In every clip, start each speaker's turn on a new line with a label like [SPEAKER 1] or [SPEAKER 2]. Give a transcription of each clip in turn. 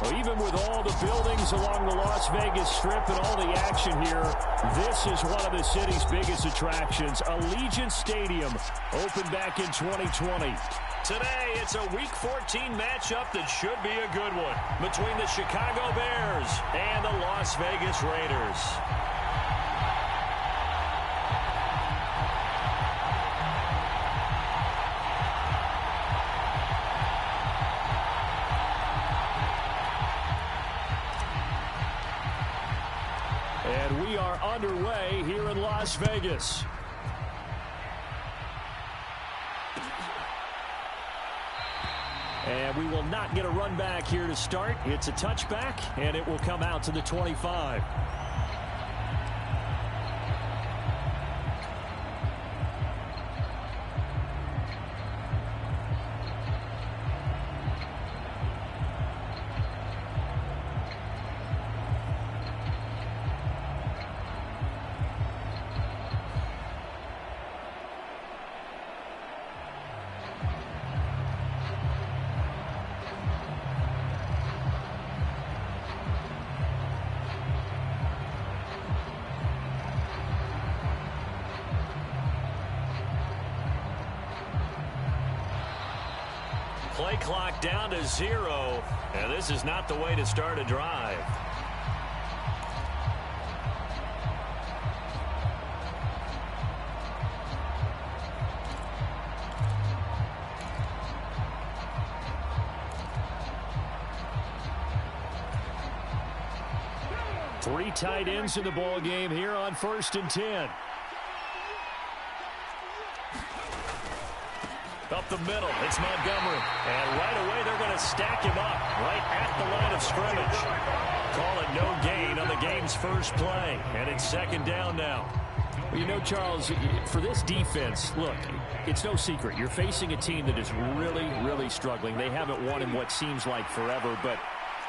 [SPEAKER 1] Well, even with all the buildings along the Las Vegas Strip and all the action here, this is one of the city's biggest attractions. Allegiant Stadium opened back in 2020. Today, it's a Week 14 matchup that should be a good one between the Chicago Bears and the Las Vegas Raiders. And we are underway here in Las Vegas. And we will not get a run back here to start. It's a touchback, and it will come out to the 25. Play clock down to 0, and this is not the way to start a drive. Three tight ends in the ball game here on 1st and 10. Up the middle, it's Montgomery. And right away, they're going to stack him up right at the line of scrimmage. Call it no gain on the game's first play. And it's 2nd down now. Well, you know, Charles, for this defense, look, it's no secret. You're facing a team that is really, really struggling. They haven't won in what seems like forever. But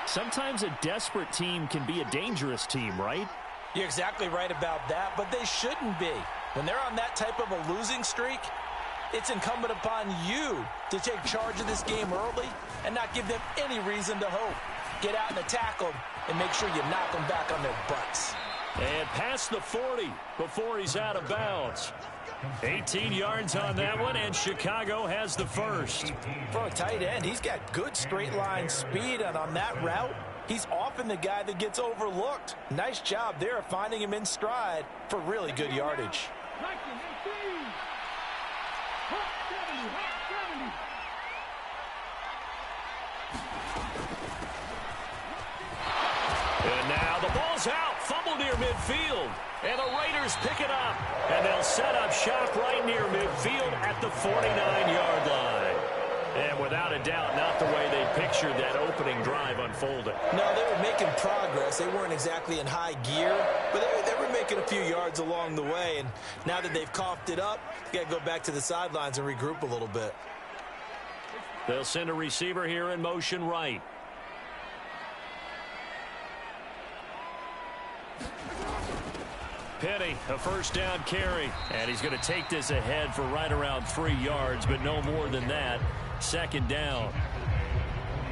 [SPEAKER 1] sometimes a desperate team can be a dangerous team, right?
[SPEAKER 2] You're exactly right about that, but they shouldn't be. When they're on that type of a losing streak, it's incumbent upon you to take charge of this game early and not give them any reason to hope. Get out and attack them and make sure you knock them back on their butts.
[SPEAKER 1] And past the 40 before he's out of bounds. 18 yards on that one, and Chicago has the first.
[SPEAKER 2] For a tight end, he's got good straight line speed, and on that route, he's often the guy that gets overlooked. Nice job there of finding him in stride for really good yardage.
[SPEAKER 1] And now the ball's out, fumble near midfield, and the Raiders pick it up, and they'll set up shop right near midfield at the 49-yard line. And without a doubt, not the way they pictured that opening drive unfolding.
[SPEAKER 2] No, they were making progress. They weren't exactly in high gear, but they were making a few yards along the way. And now that they've coughed it up, you got to go back to the sidelines and regroup a little bit.
[SPEAKER 1] They'll send a receiver here in motion right. Penny, a 1st down carry. And he's going to take this ahead for right around 3 yards, but no more than that. 2nd down.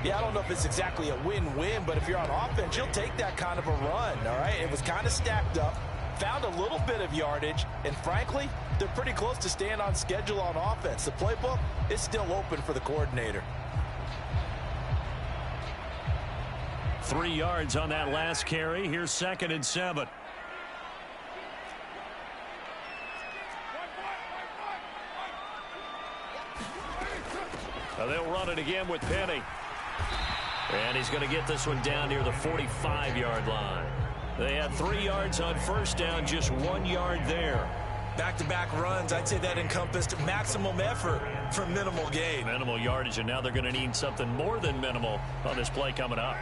[SPEAKER 2] Yeah, I don't know if it's exactly a win-win, but if you're on offense, you'll take that kind of a run, all right? It was kind of stacked up, found a little bit of yardage, and frankly, they're pretty close to staying on schedule on offense. The playbook is still open for the coordinator.
[SPEAKER 1] 3 yards on that last carry. Here's 2nd and 7. They'll run it again with Penny. And he's going to get this one down near the 45-yard line. They had 3 yards on 1st down, just 1 yard there.
[SPEAKER 2] Back-to-back runs, I'd say that encompassed maximum effort for minimal gain.
[SPEAKER 1] Minimal yardage, and now they're going to need something more than minimal on this play coming up.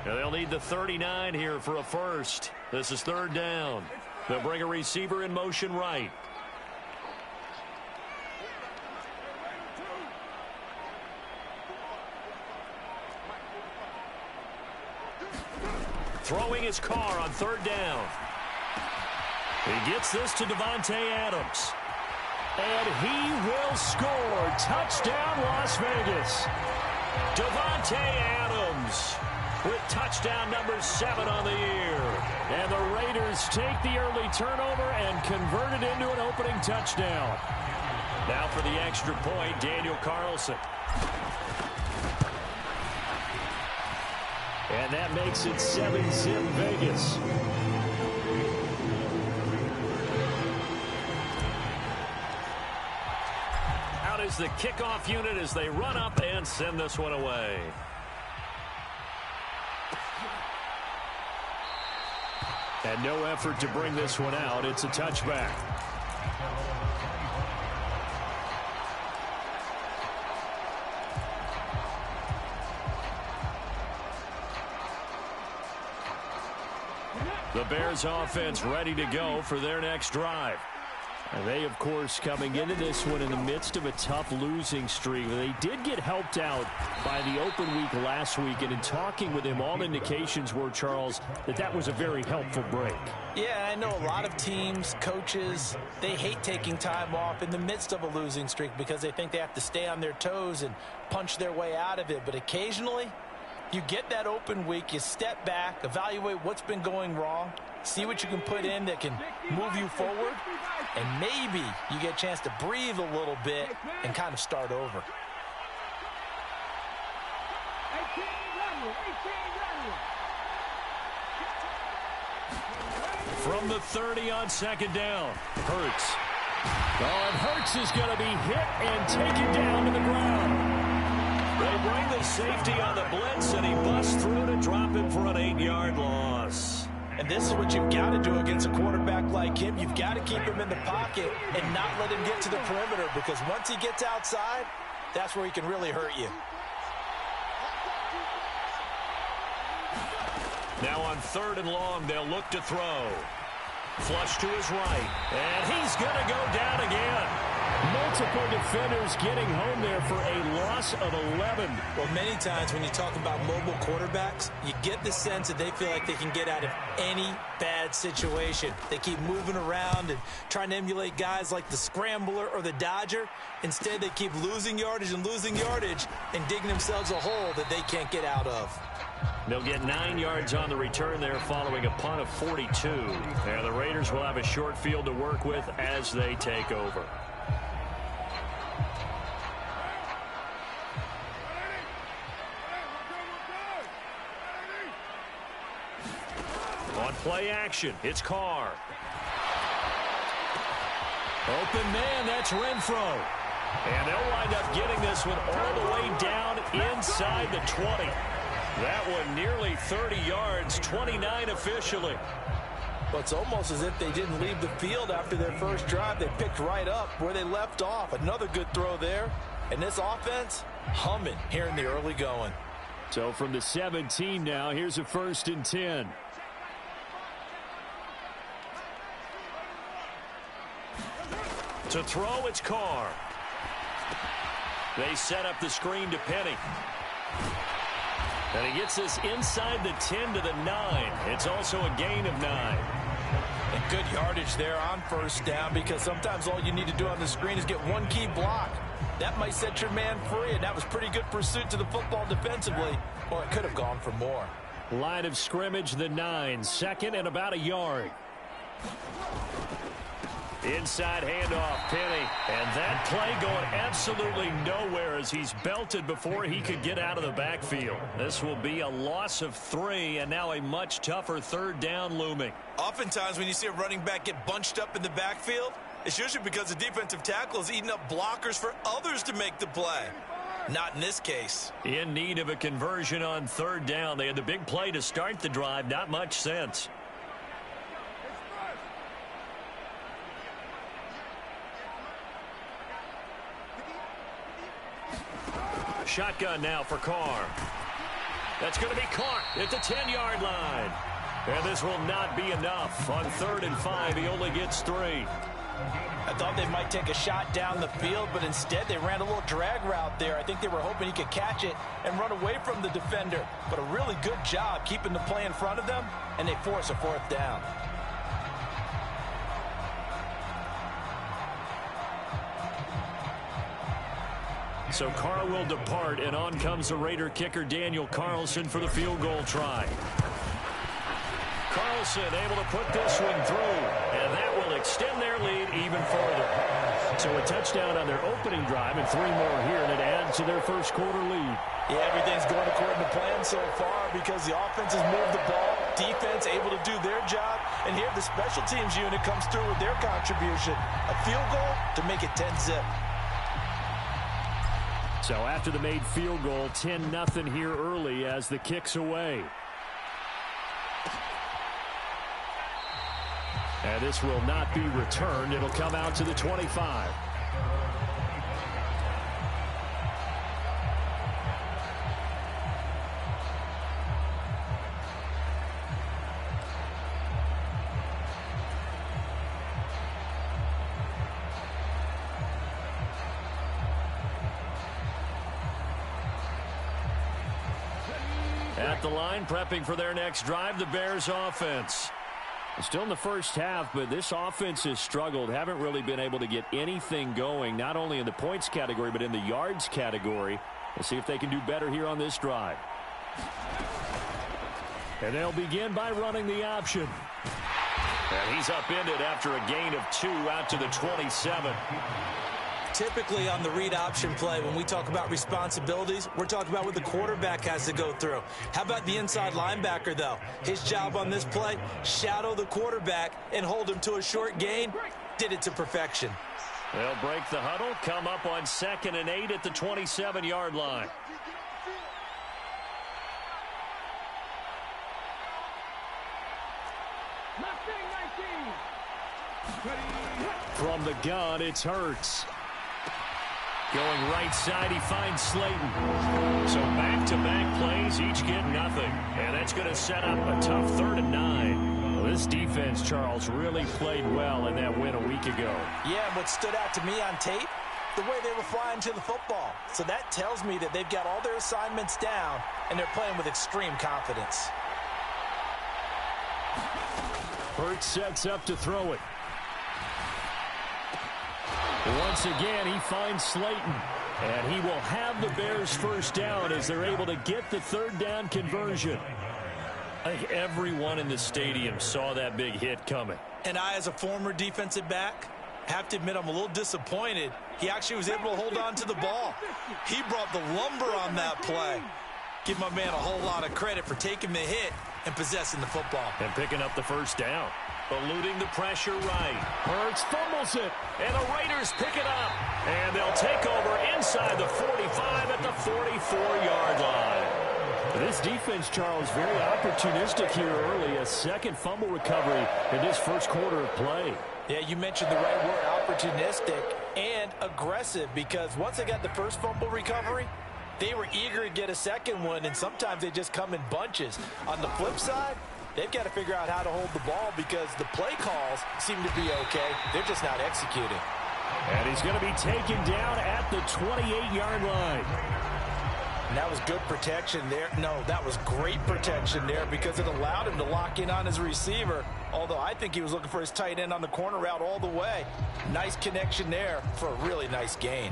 [SPEAKER 1] Now they'll need the 39 here for a first. This is 3rd down. They'll bring a receiver in motion right. Throwing his car on 3rd down. He gets this to Davante Adams. And he will score. Touchdown, Las Vegas. Davante Adams with touchdown number 7 on the year. And the Raiders take the early turnover and convert it into an opening touchdown. Now for the extra point, Daniel Carlson. And that makes it 7-zip Vegas. Out is the kickoff unit as they run up and send this one away. And no effort to bring this one out. It's a touchback. The Bears offense ready to go for their next drive. And they, of course, coming into this one in the midst of a tough losing streak. They did get helped out by the open week last week. And in talking with him, all indications were, Charles, that was a very helpful break.
[SPEAKER 2] Yeah, I know a lot of teams, coaches, they hate taking time off in the midst of a losing streak because they think they have to stay on their toes and punch their way out of it. But occasionally, you get that open week, you step back, evaluate what's been going wrong, see what you can put in that can move you forward, and maybe you get a chance to breathe a little bit and kind of start over.
[SPEAKER 1] From the 30 on second down, Hurts. Oh, and Hurts is going to be hit and taken down to the ground. They bring the safety on the blitz, and he busts through to drop him for an 8-yard loss.
[SPEAKER 2] And this is what you've got to do against a quarterback like him. You've got to keep him in the pocket and not let him get to the perimeter, because once he gets outside, that's where he can really hurt you.
[SPEAKER 1] Now on 3rd and long, they'll look to throw. Flush to his right, and he's going to go down again. Multiple defenders getting home there for a loss of 11.
[SPEAKER 2] Well, many times when you talk about mobile quarterbacks, you get the sense that they feel like they can get out of any bad situation. They keep moving around and trying to emulate guys like the Scrambler or the Dodger. Instead, they keep losing yardage and digging themselves a hole that they can't get out of.
[SPEAKER 1] They'll get 9 yards on the return there following a punt of 42. And the Raiders will have a short field to work with as they take over. On play action, it's Carr. Open man, that's Renfro. And they'll wind up getting this one all the way down inside the 20. That one nearly 30 yards, 29 officially.
[SPEAKER 2] Well, it's almost as if they didn't leave the field after their first drive. They picked right up where they left off. Another good throw there. And this offense, humming here in the early going.
[SPEAKER 1] So from the 17 now, here's a 1st and 10. To throw, it's Carr. They set up the screen to Penny. And he gets this inside the 10 to the 9. It's also a gain of 9.
[SPEAKER 2] And good yardage there on 1st down, because sometimes all you need to do on the screen is get one key block. That might set your man free, and that was pretty good pursuit to the football defensively. Well, it could have gone for more.
[SPEAKER 1] Line of scrimmage, the 9. 2nd and about a yard. Inside handoff, Penny. And that play going absolutely nowhere as he's belted before he could get out of the backfield. This will be a loss of 3, and now a much tougher 3rd down looming.
[SPEAKER 2] Oftentimes when you see a running back get bunched up in the backfield, it's usually because the defensive tackle is eating up blockers for others to make the play. Not in this case.
[SPEAKER 1] In need of a conversion on 3rd down. They had the big play to start the drive. Not much sense. Shotgun now for Carr. That's going to be caught at the 10-yard line. And this will not be enough. On 3rd and 5, he only gets 3.
[SPEAKER 2] I thought they might take a shot down the field, but instead they ran a little drag route there. I think they were hoping he could catch it and run away from the defender. But a really good job keeping the play in front of them, and they force a 4th down.
[SPEAKER 1] So Carr will depart, and on comes the Raider kicker Daniel Carlson for the field goal try. Carlson able to put this one through, and that will extend their lead even further. So a touchdown on their opening drive and 3 more here, and it adds to their first quarter lead.
[SPEAKER 2] Yeah, everything's going according to plan so far because the offense has moved the ball, defense able to do their job, and here the special teams unit comes through with their contribution. A field goal to make it 10-zip.
[SPEAKER 1] So after the made field goal, 10-0 here early as the kick's away. And this will not be returned. It'll come out to the 25. At the line, prepping for their next drive, the Bears offense. Still in the first half, but this offense has struggled. Haven't really been able to get anything going, not only in the points category, but in the yards category. Let's see if they can do better here on this drive. And they'll begin by running the option. And he's upended after a gain of 2 out to the 27.
[SPEAKER 2] Typically on the read option play, when we talk about responsibilities, we're talking about what the quarterback has to go through. How about the inside linebacker, though? His job on this play, shadow the quarterback and hold him to a short gain. Did it to perfection.
[SPEAKER 1] They'll break the huddle, come up on 2nd and 8 at the 27-yard line. From the gun, it's Hurts. Going right side, he finds Slayton. So back-to-back plays, each get nothing. And that's going to set up a tough 3rd and 9. Well, this defense, Charles, really played well in that win a week ago.
[SPEAKER 2] Yeah, what stood out to me on tape, the way they were flying to the football. So that tells me that they've got all their assignments down, and they're playing with extreme confidence.
[SPEAKER 1] Hurts sets up to throw it. Once again, he finds Slayton. And he will have the Bears first down as they're able to get the 3rd down conversion. I think everyone in the stadium saw that big hit coming.
[SPEAKER 2] And I, as a former defensive back, have to admit I'm a little disappointed. He actually was able to hold on to the ball. He brought the lumber on that play. Give my man a whole lot of credit for taking the hit and possessing the football.
[SPEAKER 1] And picking up the first down. Eluding the pressure right. Hurts fumbles it. And the Raiders pick it up. And they'll take over inside the 45 at the 44-yard line. This defense, Charles, very opportunistic here early. A second fumble recovery in this first quarter of play.
[SPEAKER 2] Yeah, you mentioned the right word, opportunistic and aggressive, because once they got the first fumble recovery, they were eager to get a second one, and sometimes they just come in bunches. On the flip side, they've got to figure out how to hold the ball because the play calls seem to be okay. They're just not executing.
[SPEAKER 1] And he's going to be taken down at the 28-yard line.
[SPEAKER 2] And that was good protection there. No, that was great protection there because it allowed him to lock in on his receiver, although I think he was looking for his tight end on the corner route all the way. Nice connection there for a really nice gain.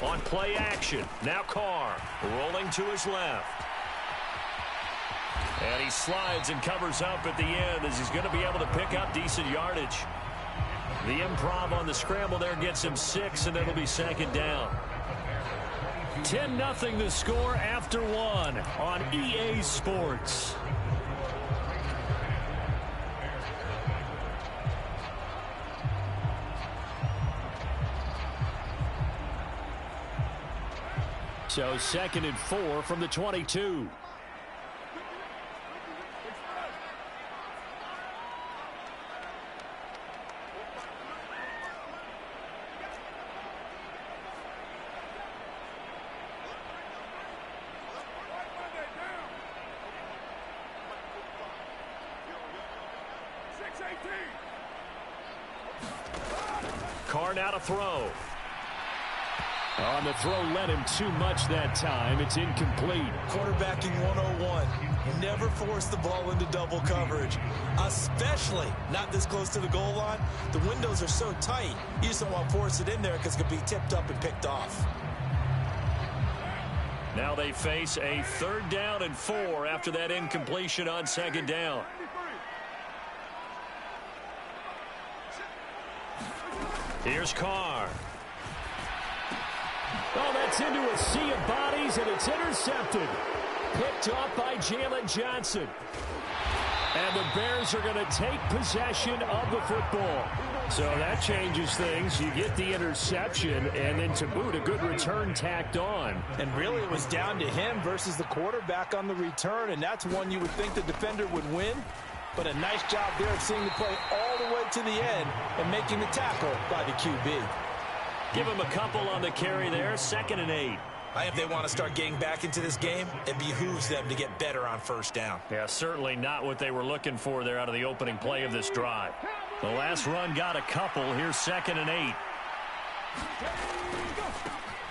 [SPEAKER 1] On play action, now Carr rolling to his left. And he slides and covers up at the end as he's going to be able to pick up decent yardage. The improv on the scramble there gets him 6, and it'll be 2nd down. 10-0 the score after 1 on EA Sports. So 2nd and 4 from the 22. Carr now to throw.
[SPEAKER 3] On the throw, led him too much that time. It's incomplete.
[SPEAKER 2] Quarterbacking 101. Never force the ball into double coverage, especially not this close to the goal line. The windows are so tight, you just don't want to force it in there because it could be tipped up and picked off.
[SPEAKER 1] Now they face a 3rd down and 4 after that incompletion on 2nd down. Here's Carr.
[SPEAKER 3] Oh, that's into a sea of bodies, and it's intercepted. Picked off by Jalen Johnson. And the Bears are going to take possession of the football.
[SPEAKER 1] So that changes things. You get the interception, and then to boot, a good return tacked on.
[SPEAKER 2] And really, it was down to him versus the quarterback on the return, and that's one you would think the defender would win. But a nice job there of seeing the play all the way to the end and making the tackle by the QB.
[SPEAKER 1] Give him a couple on the carry there, 2nd and 8.
[SPEAKER 2] If they want to start getting back into this game, it behooves them to get better on 1st down.
[SPEAKER 1] Yeah, certainly not what they were looking for there out of the opening play of this drive. The last run got a couple. Here's 2nd and 8.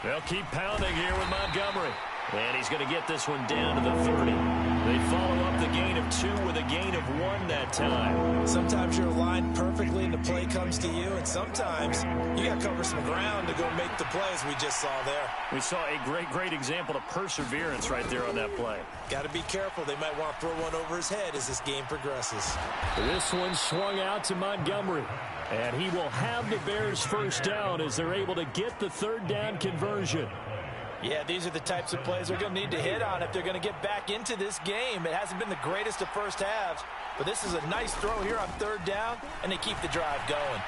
[SPEAKER 1] They'll keep pounding here with Montgomery. And he's going to get this one down to the 30. They follow up the gain of 2 with a gain of 1 that time.
[SPEAKER 2] Sometimes you're aligned perfectly and the play comes to you, and sometimes you got to cover some ground to go make the plays we just saw there.
[SPEAKER 1] We saw a great example of perseverance right there on that play.
[SPEAKER 2] Got to be careful. They might want to throw one over his head as this game progresses.
[SPEAKER 3] This one swung out to Montgomery. And he will have the Bears 1st down as they're able to get the 3rd down conversion.
[SPEAKER 2] Yeah, these are the types of plays they're going to need to hit on if they're going to get back into this game. It hasn't been the greatest of first halves, but this is a nice throw here on 3rd down, and they keep the drive going.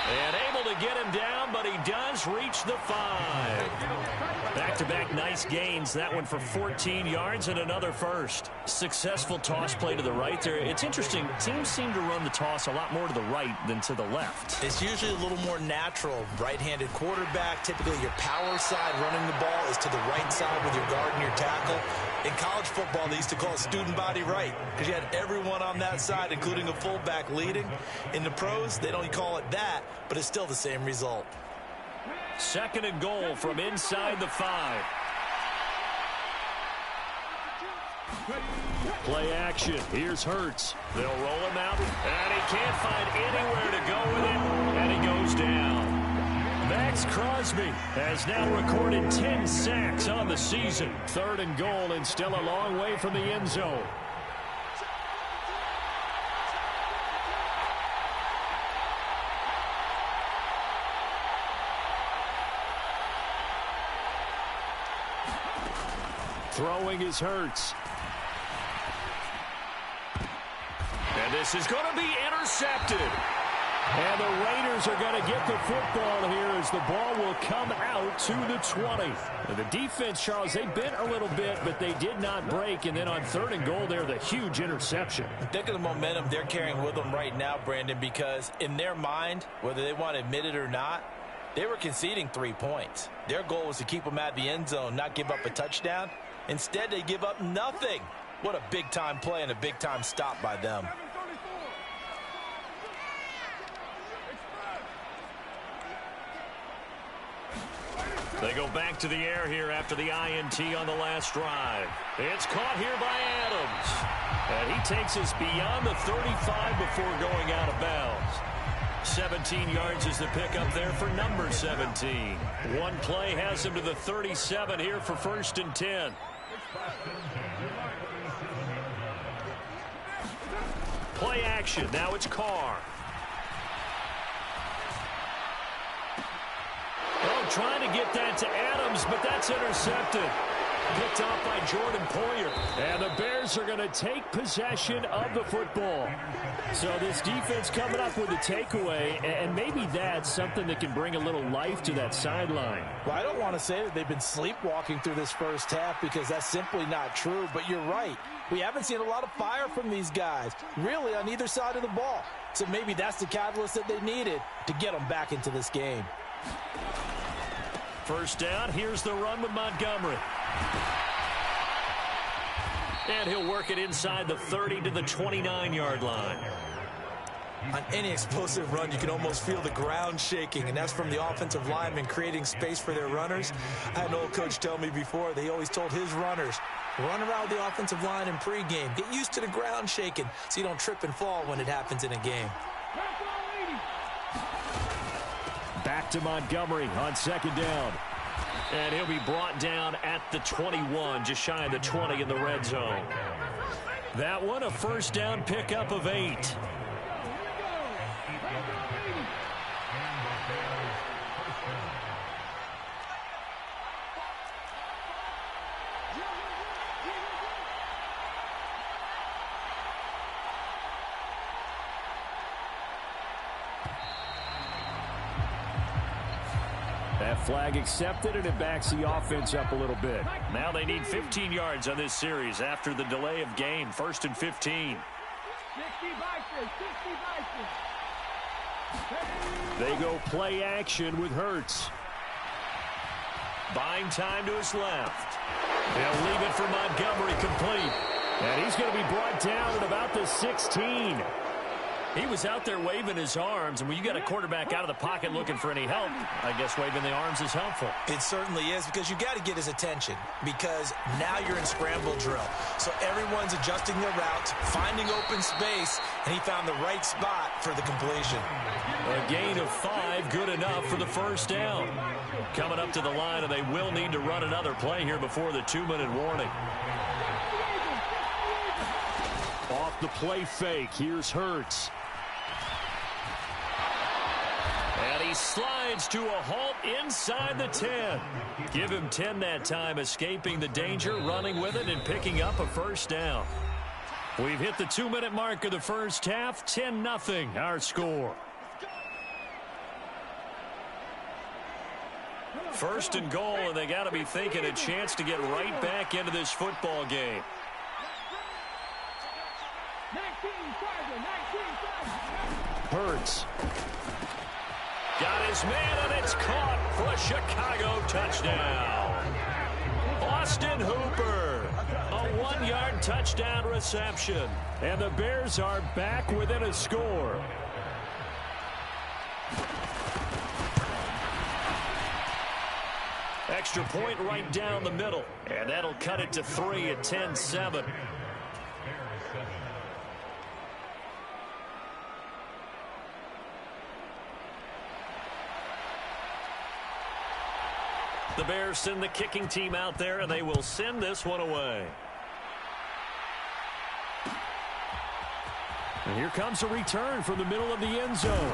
[SPEAKER 1] And able to get him down, but he does reach the 5. Back-to-back nice gains. That one for 14 yards and another first. Successful toss play to the right there. It's interesting. Teams seem to run the toss a lot more to the right than to the left.
[SPEAKER 2] It's usually a little more natural. Right-handed quarterback, typically your power side running the ball is to the right side with your guard and your tackle. In college football, they used to call it student body right because you had everyone on that side, including a fullback leading. In the pros, they don't call it that, but it's still the same result.
[SPEAKER 1] 2nd and goal from inside the 5.
[SPEAKER 3] Play action. Here's Hurts.
[SPEAKER 1] They'll roll him out, and he can't find anywhere to go with it, and he goes down. Max Crosby has now recorded 10 sacks on the season.
[SPEAKER 3] 3rd and goal, and still a long way from the end zone. Throwing is Hurts.
[SPEAKER 1] And this is going to be intercepted.
[SPEAKER 3] And the Raiders are going to get the football here as the ball will come out to the 20. And the defense, Charles, they bent a little bit, but they did not break. And then on 3rd and goal there, the huge interception.
[SPEAKER 2] Think of the momentum they're carrying with them right now, Brandon, because in their mind, whether they want to admit it or not, they were conceding 3 points. Their goal was to keep them at the end zone, not give up a touchdown. Instead, they give up nothing. What a big-time play and a big-time stop by them.
[SPEAKER 1] They go back to the air here after the INT on the last drive. It's caught here by Adams. And he takes us beyond the 35 before going out of bounds. 17 yards is the pickup there for number 17. One play has him to the 37 here for 1st and 10. Play action. Now it's Carr. Oh, trying to get that to Adams, but that's intercepted. Picked off by Jordan Poyer.
[SPEAKER 3] And the Bears are going to take possession of the football. So this defense coming up with a takeaway, and maybe that's something that can bring a little life to that sideline.
[SPEAKER 2] Well, I don't want to say that they've been sleepwalking through this first half because that's simply not true, but you're right. We haven't seen a lot of fire from these guys, really, on either side of the ball. So maybe that's the catalyst that they needed to get them back into this game.
[SPEAKER 1] 1st down, here's the run with Montgomery. And he'll work it inside the 30 to the 29-yard line.
[SPEAKER 2] On any explosive run, you can almost feel the ground shaking, and that's from the offensive linemen creating space for their runners. I had an old coach tell me before, they always told his runners, run around the offensive line in pregame. Get used to the ground shaking so you don't trip and fall when it happens in a game.
[SPEAKER 3] Back to Montgomery on second down.
[SPEAKER 1] And he'll be brought down at the 21, just shy of the 20 in the red zone.
[SPEAKER 3] That one, a first down pickup of 8. That flag accepted, and it backs the offense up a little bit.
[SPEAKER 1] Now they need 15 yards on this series after the delay of game. 1st and 15.
[SPEAKER 3] They go play action with Hurts.
[SPEAKER 1] Buying time to his left. They'll leave it for Montgomery, complete.
[SPEAKER 3] And he's going to be brought down at about the 16.
[SPEAKER 1] He was out there waving his arms, and when you got a quarterback out of the pocket looking for any help, I guess waving the arms is helpful.
[SPEAKER 2] It certainly is, because you got to get his attention, because now you're in scramble drill. So everyone's adjusting their routes, finding open space, and he found the right spot for the completion.
[SPEAKER 1] A gain of 5, good enough for the first down. Coming up to the line, and they will need to run another play here before the 2-minute warning.
[SPEAKER 3] Off the play fake, here's Hurts.
[SPEAKER 1] And he slides to a halt inside the 10. Give him 10 that time, escaping the danger, running with it, and picking up a first down. We've hit the 2-minute mark of the first half. 10-0 our score. First and goal, and they got to be thinking a chance to get right back into this football game.
[SPEAKER 3] Hurts.
[SPEAKER 1] Got his man, and it's caught for a Chicago touchdown. Austin Hooper, a 1-yard touchdown reception.
[SPEAKER 3] And the Bears are back within a score.
[SPEAKER 1] Extra point right down the middle, and that'll cut it to 3 at 10-7. The Bears send the kicking team out there, and they will send this one away.
[SPEAKER 3] And here comes a return from the middle of the end zone.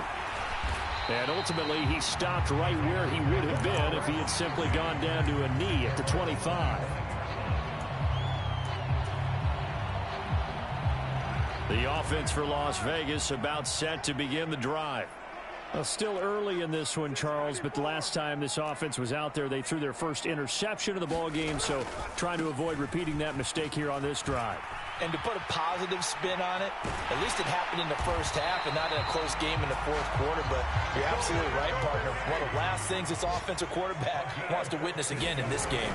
[SPEAKER 3] And ultimately, he stopped right where he would have been if he had simply gone down to a knee at the 25. The offense for Las Vegas about set to begin the drive. Well, still early in this one, Charles, but the last time this offense was out there, they threw their first interception of the ball game, so trying to avoid repeating that mistake here on this drive.
[SPEAKER 2] And to put a positive spin on it, at least it happened in the first half and not in a close game in the fourth quarter, but you're absolutely right, partner. One of the last things this offensive quarterback wants to witness again in this game.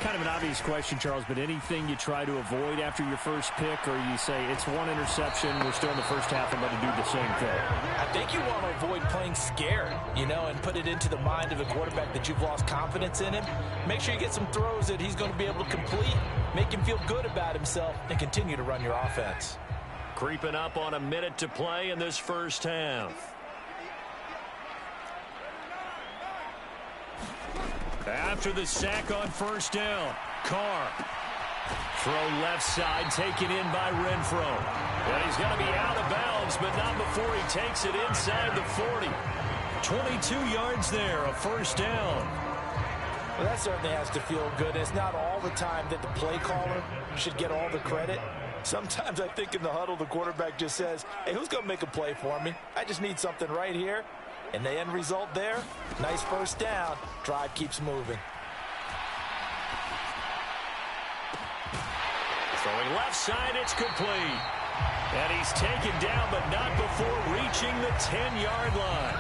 [SPEAKER 3] Kind of an obvious question, Charles, but anything you try to avoid after your first pick, or you say it's one interception, we're still in the first half, I'm going to do the same thing?
[SPEAKER 2] I think you want to avoid playing scared, and put it into the mind of the quarterback that you've lost confidence in him. Make sure you get some throws that he's going to be able to complete, make him feel good about himself, and continue to run your offense.
[SPEAKER 1] Creeping up on a minute to play in this first half. After the sack on first down, Carr. Throw left side, taken in by Renfro. And he's going to be out of bounds, but not before he takes it inside the 40. 22 yards there, a first down.
[SPEAKER 2] Well, that certainly has to feel good. It's not all the time that the play caller should get all the credit. Sometimes I think in the huddle, the quarterback just says, hey, who's going to make a play for me? I just need something right here. And the end result there, nice first down. Drive keeps moving.
[SPEAKER 1] Throwing left side, it's complete. And he's taken down, but not before reaching the 10-yard line.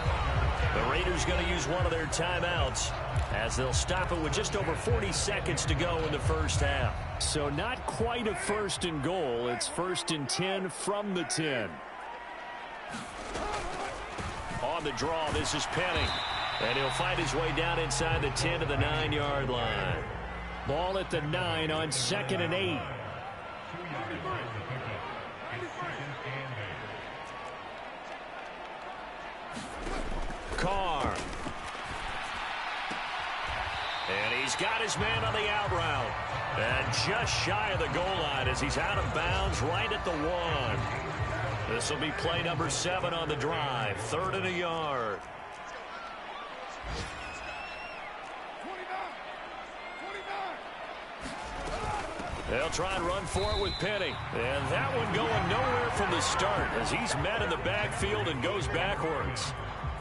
[SPEAKER 1] The Raiders going to use one of their timeouts as they'll stop it with just over 40 seconds to go in the first half.
[SPEAKER 3] So not quite a first and goal. It's 1st and 10 from the 10.
[SPEAKER 1] On the draw, this is Penny. And he'll find his way down inside the 10 to the 9-yard line.
[SPEAKER 3] Ball at the 9 on 2nd and 8.
[SPEAKER 1] Carr. And he's got his man on the out route. And just shy of the goal line as he's out of bounds right at the 1. This will be play number 7 on the drive. 3rd and a yard. They'll try and run for it with Penny. And that one going nowhere from the start as he's met in the backfield and goes backwards.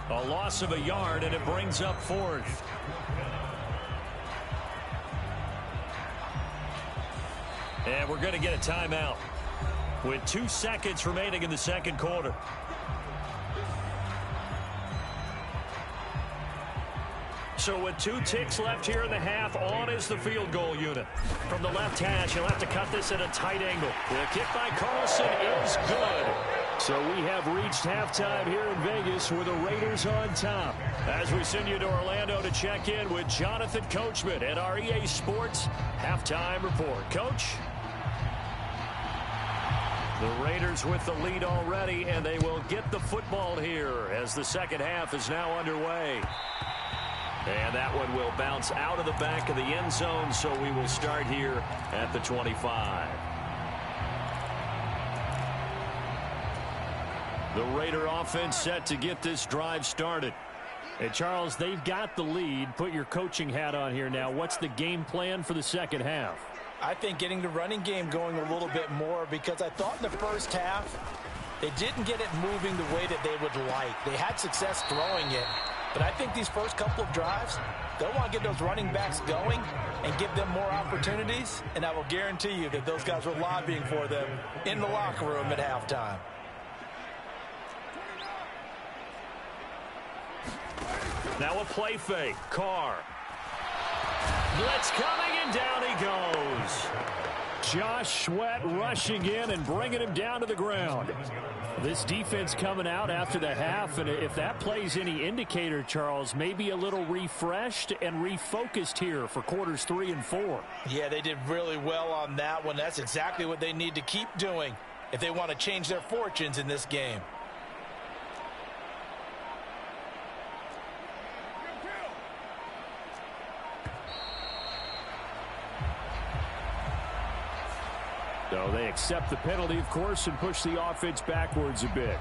[SPEAKER 1] A loss of a yard, and it brings up 4th. And we're going to get a timeout with 2 seconds remaining in the second quarter. So with 2 ticks left here in the half, on is the field goal unit. From the left hash, he'll have to cut this at a tight angle. The kick by Carlson is good.
[SPEAKER 3] So we have reached halftime here in Vegas with the Raiders on top.
[SPEAKER 1] As we send you to Orlando to check in with Jonathan Coachman at our EA Sports Halftime Report. Coach? The Raiders with the lead already, and they will get the football here as the second half is now underway. And that one will bounce out of the back of the end zone, so we will start here at the 25. The Raider offense set to get this drive started.
[SPEAKER 3] Hey, Charles, they've got the lead. Put your coaching hat on here now. What's the game plan for the second half?
[SPEAKER 2] I think getting the running game going a little bit more, because I thought in the first half they didn't get it moving the way that they would like. They had success throwing it. But I think these first couple of drives, they'll want to get those running backs going and give them more opportunities. And I will guarantee you that those guys were lobbying for them in the locker room at halftime.
[SPEAKER 1] Now a play fake. Carr. Blitz coming, and down he goes.
[SPEAKER 3] Josh Sweat rushing in and bringing him down to the ground. This defense coming out after the half, and if that plays any indicator, Charles, maybe a little refreshed and refocused here for quarters 3 and 4.
[SPEAKER 2] Yeah, they did really well on that one. That's exactly what they need to keep doing if they want to change their fortunes in this game.
[SPEAKER 3] So they accept the penalty, of course, and push the offense backwards a bit.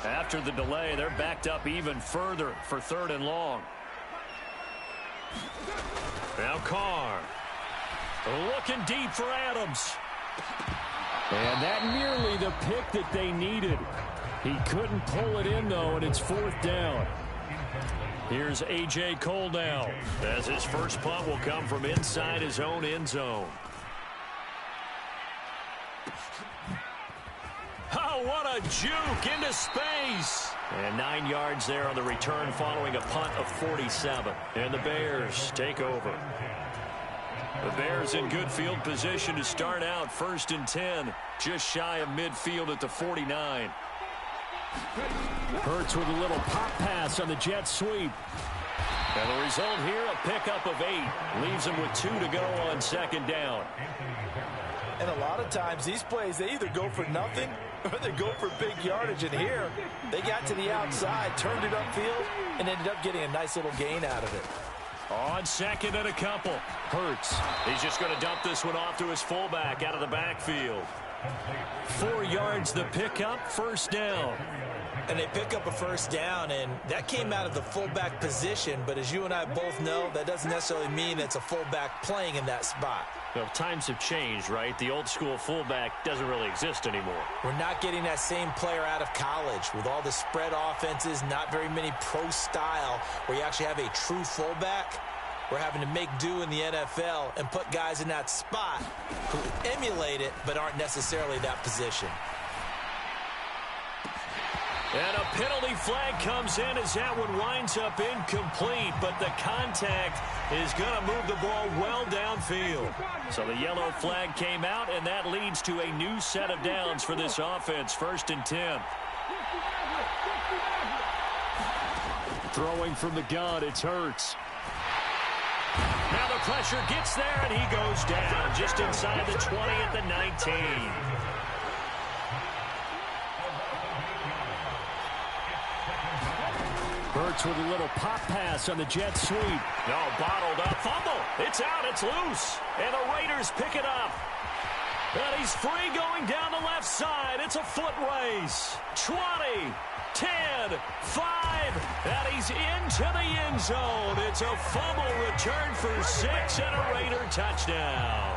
[SPEAKER 1] After the delay, they're backed up even further for 3rd and long. Now Carr. Looking deep for Adams.
[SPEAKER 3] And that nearly the pick that they needed. He couldn't pull it in, though, and it's 4th down.
[SPEAKER 1] Here's A.J. Cole now, as his first punt will come from inside his own end zone. Oh, what a juke into space. And 9 yards there on the return following a punt of 47. And the Bears take over. The Bears in good field position to start out 1st and 10. Just shy of midfield at the 49.
[SPEAKER 3] Hurts with a little pop pass on the jet sweep.
[SPEAKER 1] And the result here, a pickup of 8. Leaves them with 2 to go on 2nd down.
[SPEAKER 2] And a lot of times these plays, they either go for nothing or they go for big yardage. And here, they got to the outside, turned it upfield, and ended up getting a nice little gain out of it.
[SPEAKER 1] On 2nd and a couple. Hurts. He's just going to dump this one off to his fullback out of the backfield. 4 yards the pickup, 1st down.
[SPEAKER 2] And they pick up a 1st down, and that came out of the fullback position. But as you and I both know, that doesn't necessarily mean it's a fullback playing in that spot.
[SPEAKER 1] Well, times have changed, right? The old school fullback doesn't really exist anymore.
[SPEAKER 2] We're not getting that same player out of college with all the spread offenses, not very many pro style where you actually have a true fullback. We're having to make do in the NFL and put guys in that spot who emulate it but aren't necessarily that position.
[SPEAKER 3] And a penalty flag comes in as that one winds up incomplete, but the contact is going to move the ball well downfield. So the yellow flag came out, and that leads to a new set of downs for this offense. 1st and 10. Throwing from the gun, it's Hurts. Now the pressure gets there, and he goes down just inside the 20 at the 19. Hurts with a little pop pass on the jet sweep. No, bottled up. Fumble. It's out. It's loose. And the Raiders pick it up. And he's free going down the left side. It's a foot race. 20, 10, 5. And he's into the end zone. It's a fumble return for 6 and a Raider touchdown.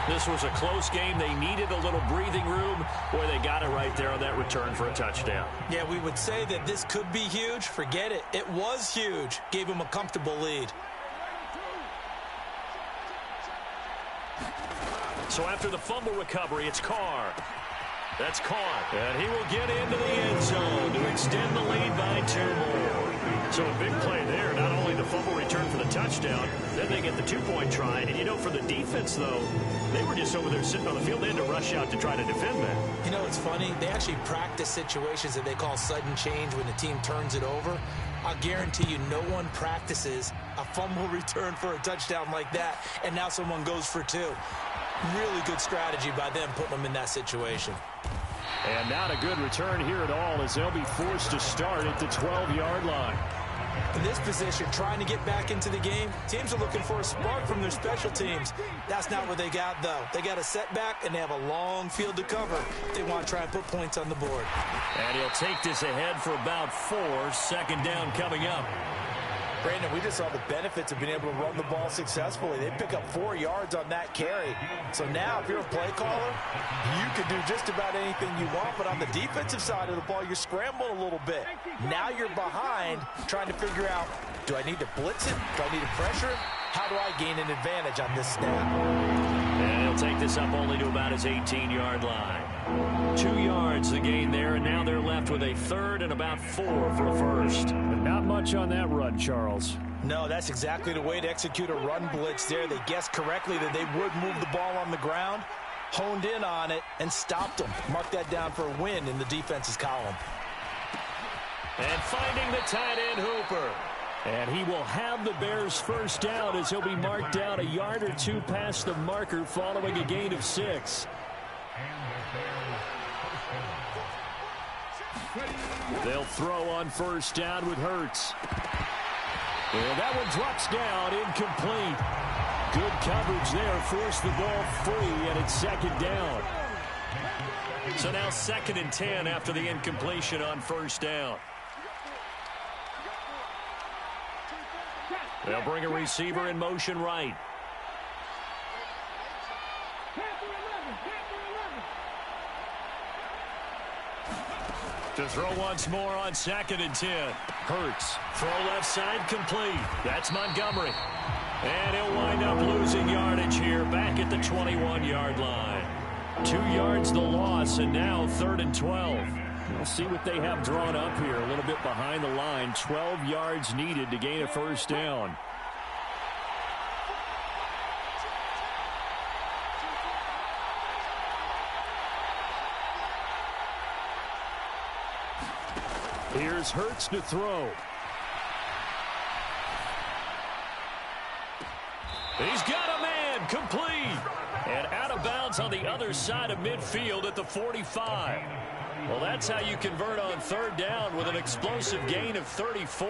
[SPEAKER 3] This was a close game. They needed a little breathing room. Boy, they got it right there on that return for a touchdown. Yeah, we would say that this could be huge. Forget it. It was huge. Gave him a comfortable lead. So after the fumble recovery, it's Carr. That's caught. And he will get into the end zone to extend the lead by 2 more. So a big play there. Not only the fumble return for the touchdown, then they get the 2-point try. And, you know, for the defense, though, they were just over there sitting on the field. They had to rush out to try to defend that. You know, it's funny. They actually practice situations that they call sudden change when the team turns it over. I'll guarantee you no one practices a fumble return for a touchdown like that, and now someone goes for 2. Really good strategy by them putting them in that situation. And not a good return here at all as they'll be forced to start at the 12-yard line. In this position, trying to get back into the game, teams are looking for a spark from their special teams. That's not what they got, though. They got a setback, and they have a long field to cover. They want to try and put points on the board. And he'll take this ahead for about 4. 2nd down coming up. Brandon, we just saw the benefits of being able to run the ball successfully. They pick up 4 yards on that carry. So now, if you're a play caller, you can do just about anything you want. But on the defensive side of the ball, you're scrambling a little bit. Now you're behind, trying to figure out, do I need to blitz it? Do I need to pressure it? How do I gain an advantage on this snap? And he'll take this up only to about his 18-yard line. 2 yards the gain there, and now they're left with a 3rd and about 4 for a 1st. And not much on that run, Charles. No, that's exactly the way to execute a run blitz there. They guessed correctly that they would move the ball on the ground, honed in on it, and stopped them. Mark that down for a win in the defense's column. And finding the tight end, Hooper. And he will have the Bears' 1st down as he'll be marked down a yard or 2 past the marker following a gain of 6. They'll throw on 1st down with Hurts. And that one drops down, incomplete. Good coverage there, forced the ball free, and it's 2nd down. So now 2nd and 10 after the incompletion on 1st down. They'll bring a receiver in motion right. To throw once more on 2nd and 10. Hurts. Throw left side complete. That's Montgomery. And he'll wind up losing yardage here back at the 21-yard line. 2 yards the loss, and now 3rd and 12. We'll see what they have drawn up here. A little bit behind the line. 12 yards needed to gain a 1st down. Here's Hurts to throw. He's got a man, complete. And out of bounds on the other side of midfield at the 45. Well, that's how you convert on 3rd down with an explosive gain of 34.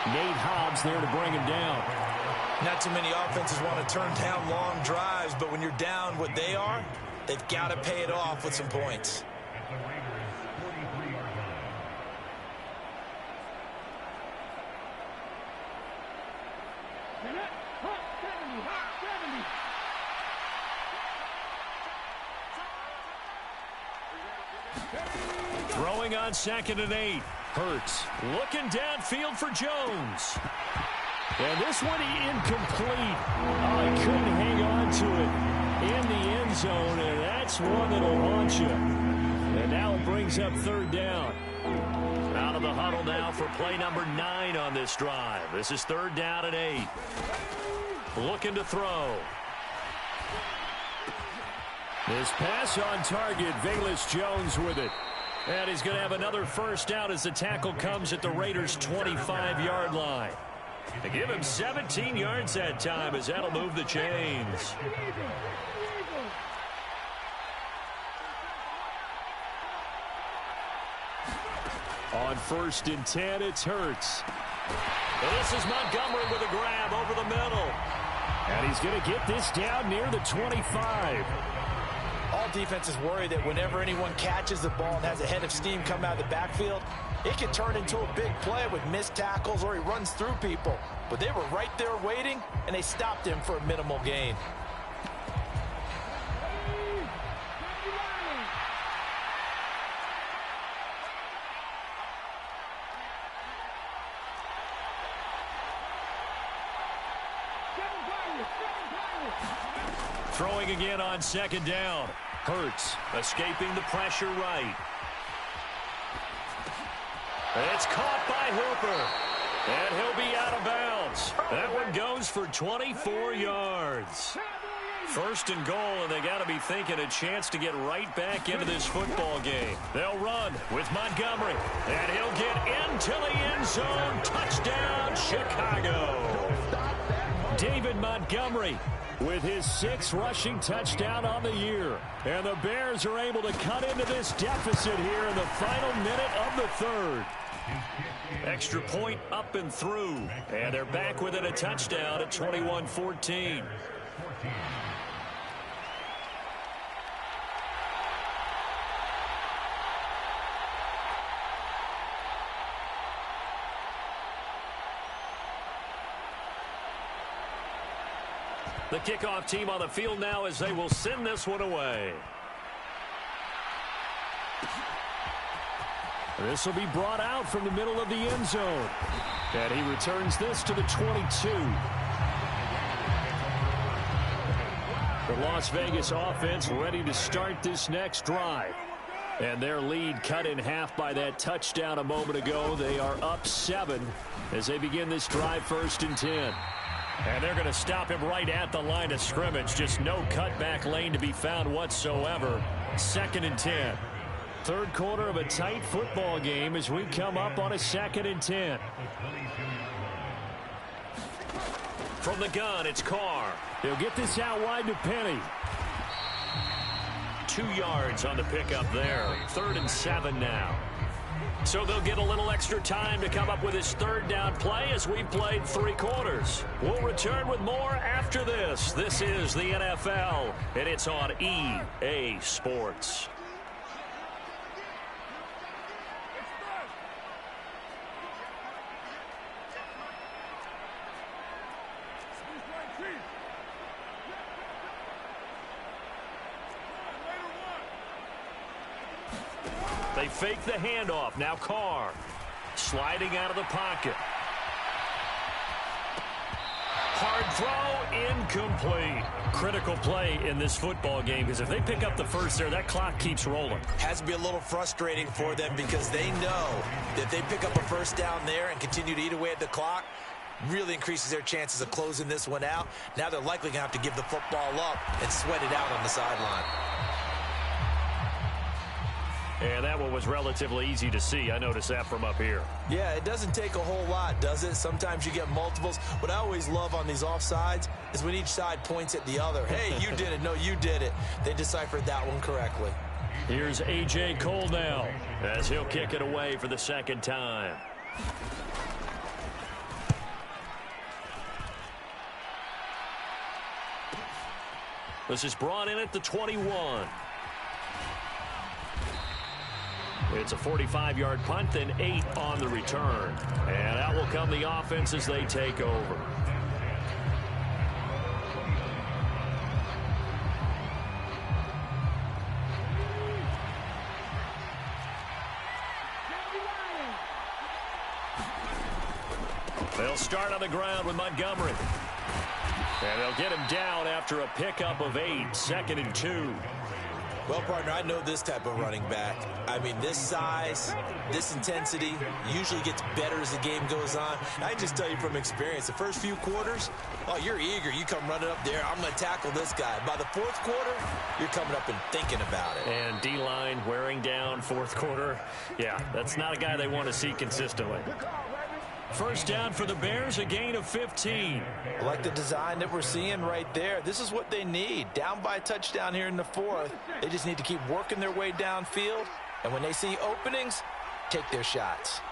[SPEAKER 3] Nate Hobbs there to bring him down. Not too many offenses want to turn down long drives, but when you're down what they are, they've got to pay it off with some points. Throwing on 2nd and 8. Hurts looking downfield for Jones. And this one incomplete. Oh, he couldn't hang on to it in the end zone, and that's one that'll haunt you. And now it brings up third down. Out of the huddle now for play number 9 on this drive. This is third down and 8. Looking to throw. His pass on target, Velus Jones with it. And he's going to have another first down as the tackle comes at the Raiders' 25-yard line. They give him 17 yards that time as that'll move the chains. On 1st and 10, it's Hurts. This is Montgomery with a grab over the middle. And he's going to get this down near the 25.
[SPEAKER 2] All defenses worry that whenever anyone catches the ball and has a head of steam come out of the backfield, it can turn into a big play with missed tackles or he runs through people. But they were right there waiting, and they stopped him for a minimal gain.
[SPEAKER 3] Throwing again on 2nd down. Hurts escaping the pressure right. It's caught by Hooper. And he'll be out of bounds. That one goes for 24 yards. 1st and goal, and they got to be thinking a chance to get right back into this football game. They'll run with Montgomery. And he'll get into the end zone. Touchdown, Chicago. David Montgomery with his 6th rushing touchdown on the year. And the Bears are able to cut into this deficit here in the final minute of the 3rd. Extra point up and through. And they're back within a touchdown at 21-14. The kickoff team on the field now as they will send this one away. This will be brought out from the middle of the end zone. And he returns this to the 22. The Las Vegas offense ready to start this next drive. And their lead cut in half by that touchdown a moment ago. They are up 7 as they begin this drive 1st and 10. And they're going to stop him right at the line of scrimmage. Just no cutback lane to be found whatsoever. 2nd and 10. 3rd quarter of a tight football game as we come up on a 2nd and 10. From the gun, it's Carr. He'll get this out wide to Penny. 2 yards on the pickup there. 3rd and 7 now. So they'll get a little extra time to come up with his 3rd down play as we've played 3 quarters. We'll return with more after this. This is the NFL, and it's on EA Sports. They fake the handoff. Now Carr sliding out of the pocket. Hard throw, incomplete. Critical play in this football game because if they pick up the first there, that clock keeps rolling.
[SPEAKER 2] Has to be a little frustrating for them because they know that they pick up a first down there and continue to eat away at the clock, really increases their chances of closing this one out. Now they're likely going to have to give the football up and sweat it out on the sideline.
[SPEAKER 3] And that one was relatively easy to see. I noticed that from up here.
[SPEAKER 2] Yeah, it doesn't take a whole lot, does it? Sometimes you get multiples. What I always love on these offsides is when each side points at the other. Hey, you did it. No, you did it. They deciphered that one correctly.
[SPEAKER 3] Here's A.J. Cole now as he'll kick it away for the 2nd time. This is brought in at the 21. It's a 45-yard punt, then 8 on the return. And out will come the offense as they take over.
[SPEAKER 1] They'll start on the ground with Montgomery. And they'll get him down after a pickup of 8, 2nd and 2.
[SPEAKER 2] Well, partner, I know this type of running back. I mean, this size, this intensity usually gets better as the game goes on. I can just tell you from experience, the first few quarters, oh, you're eager. You come running up there, I'm going to tackle this guy. By the fourth quarter, you're coming up and thinking about it.
[SPEAKER 1] And D-line wearing down fourth quarter. Yeah, that's not a guy they want to see consistently. First down for the Bears, a gain of 15.
[SPEAKER 2] I like the design that we're seeing right there. This is what they need. Down by a touchdown here in the fourth. They just need to keep working their way downfield. And when they see openings, take their shots.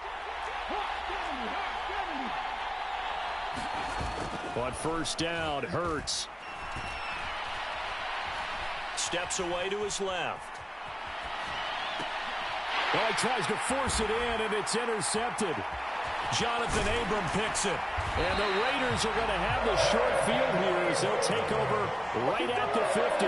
[SPEAKER 3] On first down, Hurts.
[SPEAKER 1] Steps away to his left.
[SPEAKER 3] Well, he tries to force it in, and it's intercepted.
[SPEAKER 1] Jonathan Abram picks it.
[SPEAKER 3] And the Raiders are going to have the short field here as they'll take over right at the 50.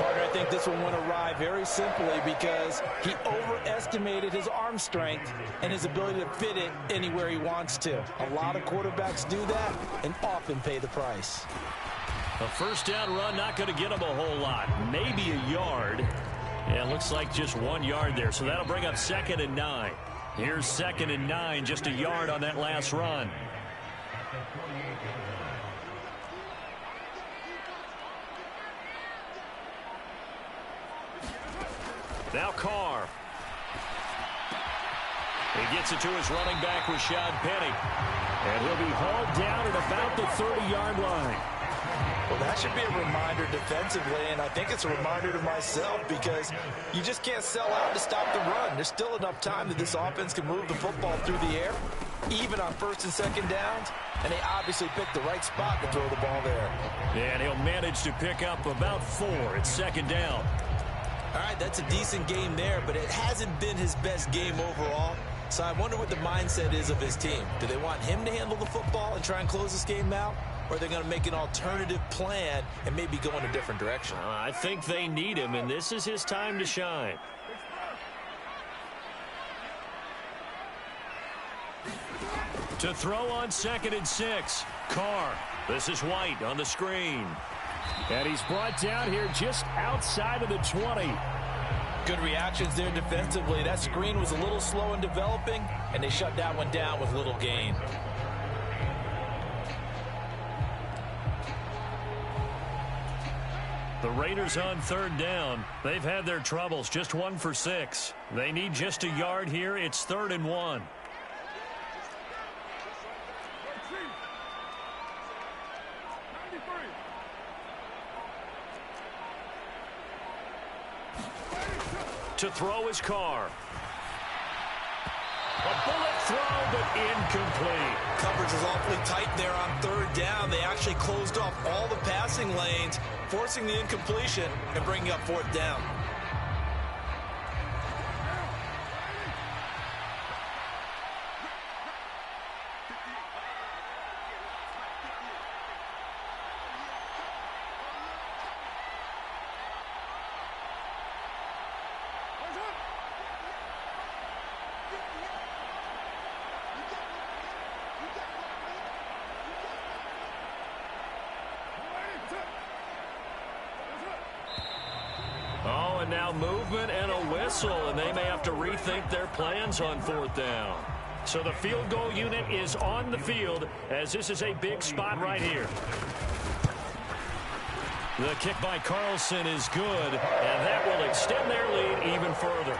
[SPEAKER 2] Partner, I think this one went awry very simply because he overestimated his arm strength and his ability to fit it anywhere he wants to. A lot of quarterbacks do that and often pay the price.
[SPEAKER 1] A first down run not going to get him a whole lot. Maybe a yard. Yeah, looks like just 1 yard there. So that'll bring up 2nd and 9. Here's 2nd and 9, just a yard on that last run. Now Carr. He gets it to his running back, Rashad Penny.
[SPEAKER 3] And he'll be hauled down at about the 30-yard line.
[SPEAKER 2] Well, that should be a reminder defensively, and I think it's a reminder to myself because you just can't sell out to stop the run. There's still enough time that this offense can move the football through the air, even on first and second downs, and they obviously picked the right spot to throw the ball there.
[SPEAKER 1] And he'll manage to pick up about 4 at 2nd down.
[SPEAKER 2] All right, that's a decent game there, but it hasn't been his best game overall. So I wonder what the mindset is of his team. Do they want him to handle the football and try and close this game out? Or are they going to make an alternative plan and maybe go in a different direction?
[SPEAKER 1] I think they need him, and this is his time to shine. To throw on 2nd and 6. Carr. This is White on the screen.
[SPEAKER 3] And he's brought down here just outside of the 20.
[SPEAKER 2] Good reactions there defensively. That screen was a little slow in developing, and they shut that one down with little gain.
[SPEAKER 1] The Raiders on 3rd down. They've had their troubles, just 1 for 6. They need just a yard here. It's 3rd and 1. To throw his Carr. A bullet throw, but incomplete.
[SPEAKER 2] Coverage is awfully tight there on 3rd down. They actually closed off all the passing lanes, forcing the incompletion and bringing up 4th down.
[SPEAKER 1] Now movement and a whistle, and they may have to rethink their plans on 4th down. So the field goal unit is on the field as this is a big spot right here. The kick by Carlson is good, and that will extend their lead even further.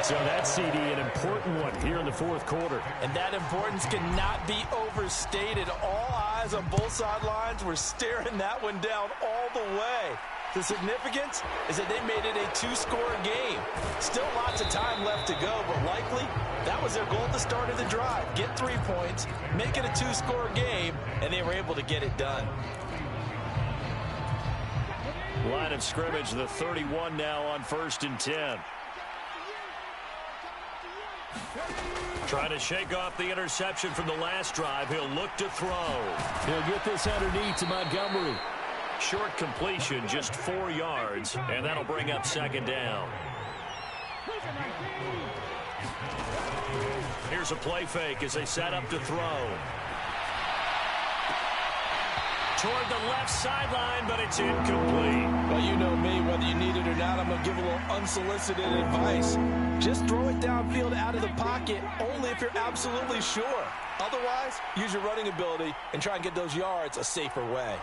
[SPEAKER 3] So that's, CD, an important one here in the 4th quarter.
[SPEAKER 2] And that importance cannot be overstated. All eyes on both sidelines were staring that one down all the way. The significance is that they made it a 2-score game. Still lots of time left to go, but likely that was their goal at the start of the drive. Get 3 points, make it a 2-score game, and they were able to get it done.
[SPEAKER 1] Line of scrimmage, the 31 now on 1st and 10. Trying to shake off the interception from the last drive. He'll look to throw.
[SPEAKER 3] He'll get this underneath to Montgomery.
[SPEAKER 1] Short completion, just 4 yards, and that'll bring up 2nd down. Here's a play fake as they set up to throw. toward the left sideline, but it's incomplete.
[SPEAKER 2] Well, you know me, whether you need it or not, I'm going to give a little unsolicited advice. Just throw it downfield out of the pocket only if you're absolutely sure. Otherwise, use your running ability and try and get those yards a safer way.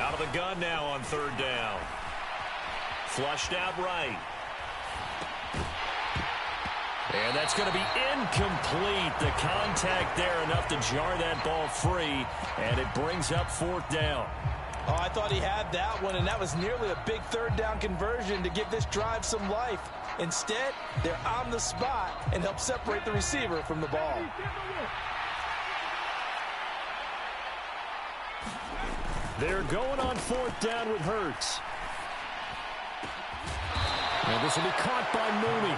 [SPEAKER 1] Out of the gun now on third down. Flushed out right. And that's going to be incomplete. The contact there enough to jar that ball free, and it brings up fourth down.
[SPEAKER 2] Oh, I thought he had that one, and that was nearly a big third down conversion to give this drive some life. Instead, they're on the spot and help separate the receiver from the ball.
[SPEAKER 3] They're going on fourth down with Hurts. And this will be caught by Mooney.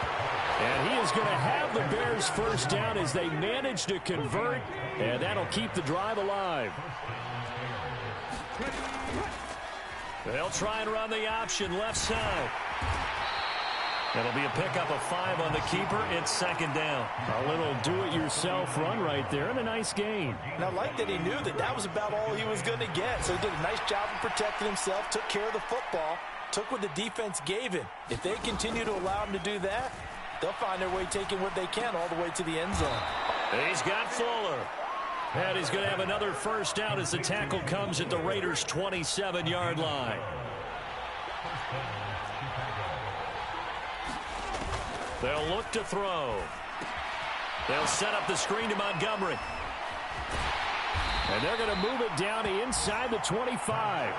[SPEAKER 3] And he is going to have the Bears first down as they manage to convert, and that'll keep the drive alive. They'll try and run the option left side. It'll be a pickup of 5 on the keeper. It's second down. A little do-it-yourself run right there and a nice gain.
[SPEAKER 2] And I like that he knew that that was about all he was going to get. So he did a nice job of protecting himself, took care of the football, took what the defense gave him. If they continue to allow him to do that, they'll find their way taking what they can all the way to the end zone.
[SPEAKER 1] He's got Fuller. And he's going to have another first down as the tackle comes at the Raiders' 27-yard line. They'll look to throw. They'll set up the screen to Montgomery.
[SPEAKER 3] And they're going to move it down inside the 25.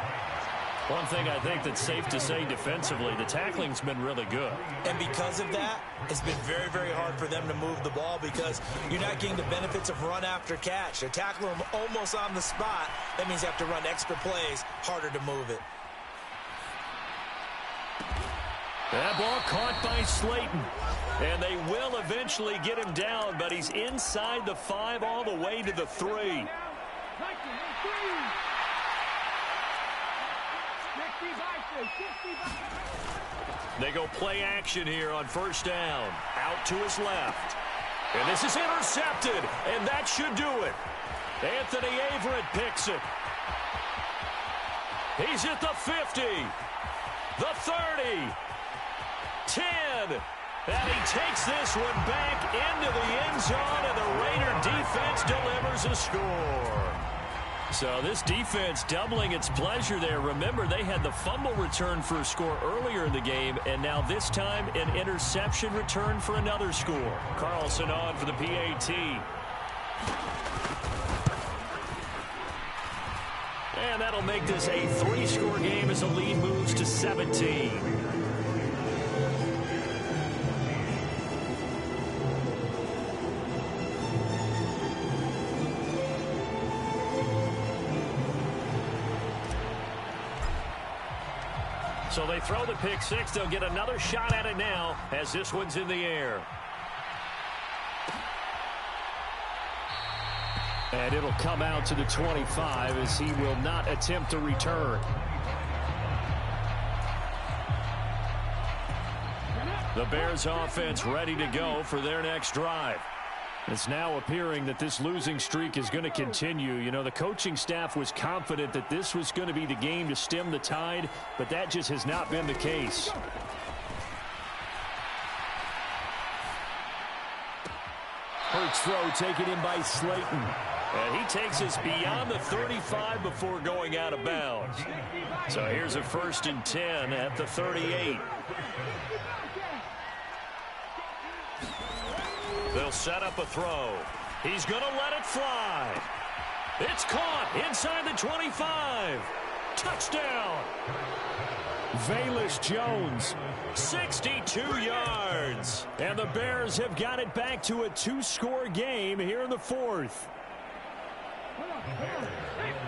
[SPEAKER 1] One thing I think that's safe to say defensively, the tackling's been really good.
[SPEAKER 2] And because of that, it's been very, very hard for them to move the ball because you're not getting the benefits of run after catch. They're tackling them almost on the spot. That means you have to run extra plays, harder to move it.
[SPEAKER 1] That ball caught by Slayton. And they will eventually get him down, but he's inside the 5 all the way to the 3. They go play action here on first down. Out to his left. And this is intercepted, and that should do it. Anthony Averett picks it. He's at the 50, the 30, 10, and he takes this one back into the end zone, and the Raider defense delivers a score. So this defense doubling its pleasure there. Remember, they had the fumble return for a score earlier in the game, and now this time an interception return for another score. Carlson on for the PAT. And that'll make this a 3-score game as the lead moves to 17. So they throw the pick six. They'll get another shot at it now as this one's in the air.
[SPEAKER 3] And it'll come out to the 25 as he will not attempt to return.
[SPEAKER 1] The Bears offense ready to go for their next drive.
[SPEAKER 3] It's now appearing that this losing streak is going to continue. You know, the coaching staff was confident that this was going to be the game to stem the tide, but that just has not been the case. Hurts throw taken in by Slayton.
[SPEAKER 1] And he takes us beyond the 35 before going out of bounds. So here's a 1st and 10 at the 38. They'll set up a throw. He's going to let it fly. It's caught inside the 25. Touchdown.
[SPEAKER 3] Velus Jones.
[SPEAKER 1] 62 yards.
[SPEAKER 3] And the Bears have got it back to a 2-score game here in the 4th.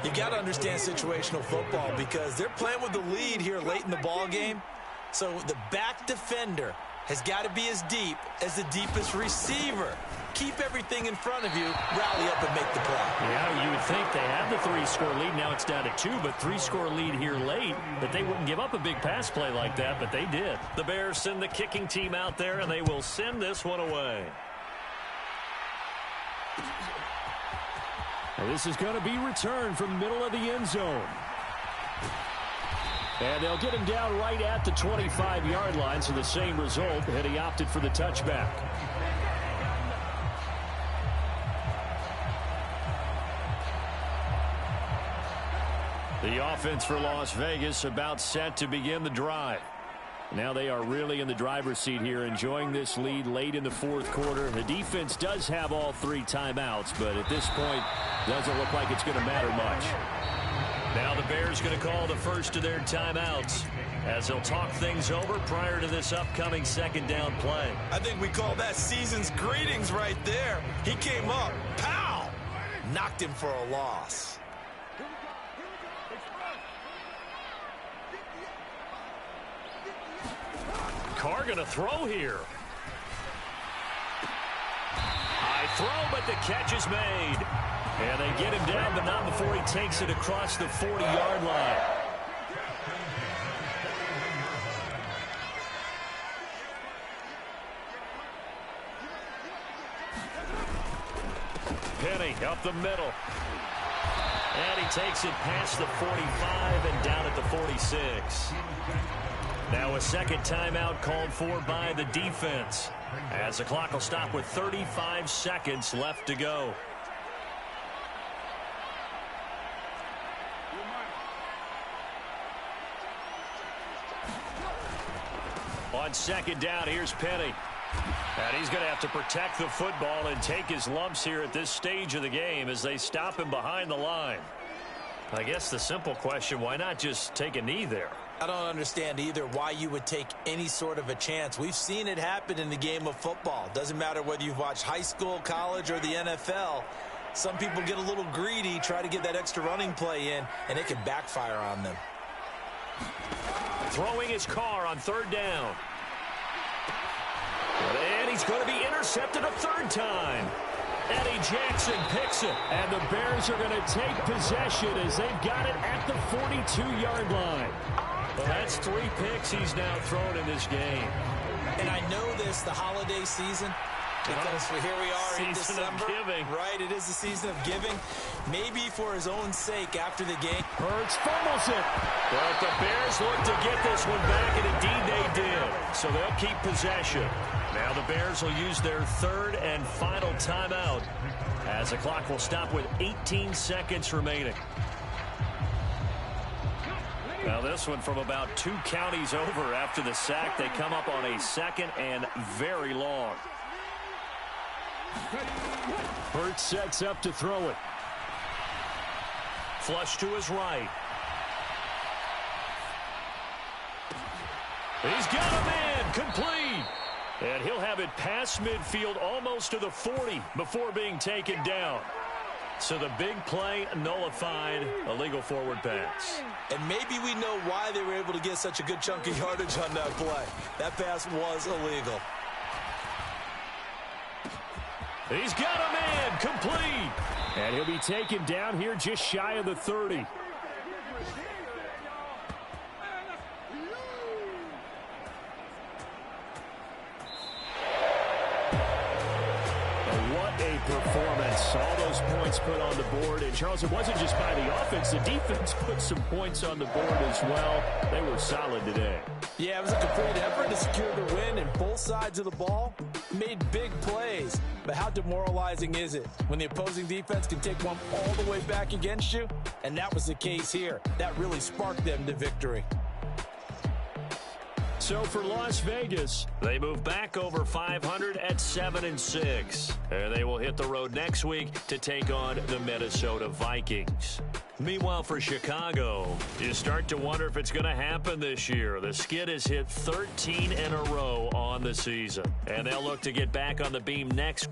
[SPEAKER 2] You got to understand situational football because they're playing with the lead here late in the ball game. So the back defender has got to be as deep as the deepest receiver. Keep everything in front of you, rally up and make the play.
[SPEAKER 1] Yeah, you would think they have the 3-score lead. Now it's down to 2, but 3-score lead here late. But they wouldn't give up a big pass play like that, but they did. The Bears send the kicking team out there, and they will send this one away.
[SPEAKER 3] And this is going to be returned from middle of the end zone. And they'll get him down right at the 25-yard line, so the same result, and he opted for the touchback. The offense for Las Vegas about set to begin the drive. Now they are really in the driver's seat here, enjoying this lead late in the fourth quarter. The defense does have all 3 timeouts, but at this point, doesn't look like it's going to matter much.
[SPEAKER 1] Now the Bears going to call the first of their timeouts as they'll talk things over prior to this upcoming second down play.
[SPEAKER 2] I think we call that season's greetings right there. He came up, pow, knocked him for a loss.
[SPEAKER 1] Carr going to throw here. High throw, but the catch is made. And they get him down, but not before he takes it across the 40-yard line. Penny up the middle. And he takes it past the 45 and down at the 46. Now a second timeout called for by the defense, as the clock will stop with 35 seconds left to go. On second down, here's Penny. And he's going to have to protect the football and take his lumps here at this stage of the game as they stop him behind the line. I guess the simple question, why not just take a knee there?
[SPEAKER 2] I don't understand either why you would take any sort of a chance. We've seen it happen in the game of football. Doesn't matter whether you've watched high school, college, or the NFL. Some people get a little greedy, try to get that extra running play in, and it can backfire on them.
[SPEAKER 1] Throwing his Carr on third down. And he's going to be intercepted a third time. Eddie Jackson picks it.
[SPEAKER 3] And the Bears are going to take possession as they've got it at the 42-yard line.
[SPEAKER 1] Well, that's 3 picks he's now thrown in this game.
[SPEAKER 2] And I know this, the holiday season, because here we are in December.
[SPEAKER 1] Season of giving.
[SPEAKER 2] Right, it is the season of giving. Maybe for his own sake after the game.
[SPEAKER 3] Hurts fumbles it.
[SPEAKER 1] But the Bears look to get this one back, and indeed they did. So they'll keep possession. Now the Bears will use their third and final timeout as the clock will stop with 18 seconds remaining. Now this one from about 2 counties over after the sack. They come up on a second and very long.
[SPEAKER 3] Hurts sets up to throw it.
[SPEAKER 1] Flush to his right. He's got a man, complete. And he'll have it past midfield almost to the 40 before being taken down. So the big play nullified, illegal forward pass.
[SPEAKER 2] And maybe we know why they were able to get such a good chunk of yardage on that play. That pass was illegal.
[SPEAKER 1] He's got a man, complete.
[SPEAKER 3] And he'll be taken down here just shy of the 30. Performance. All those points put on the board. And, Charles, it wasn't just by the offense. The defense put some points on the board as well. They were solid today.
[SPEAKER 2] Yeah, it was a complete effort to secure the win, and both sides of the ball made big plays. But how demoralizing is it when the opposing defense can take one all the way back against you? And that was the case here. That really sparked them to victory.
[SPEAKER 3] So for Las Vegas,
[SPEAKER 1] they move back over 500 at 7-6. And they will hit the road next week to take on the Minnesota Vikings. Meanwhile, for Chicago, you start to wonder if it's going to happen this year. The Skid has hit 13 in a row on the season. And they'll look to get back on the beam next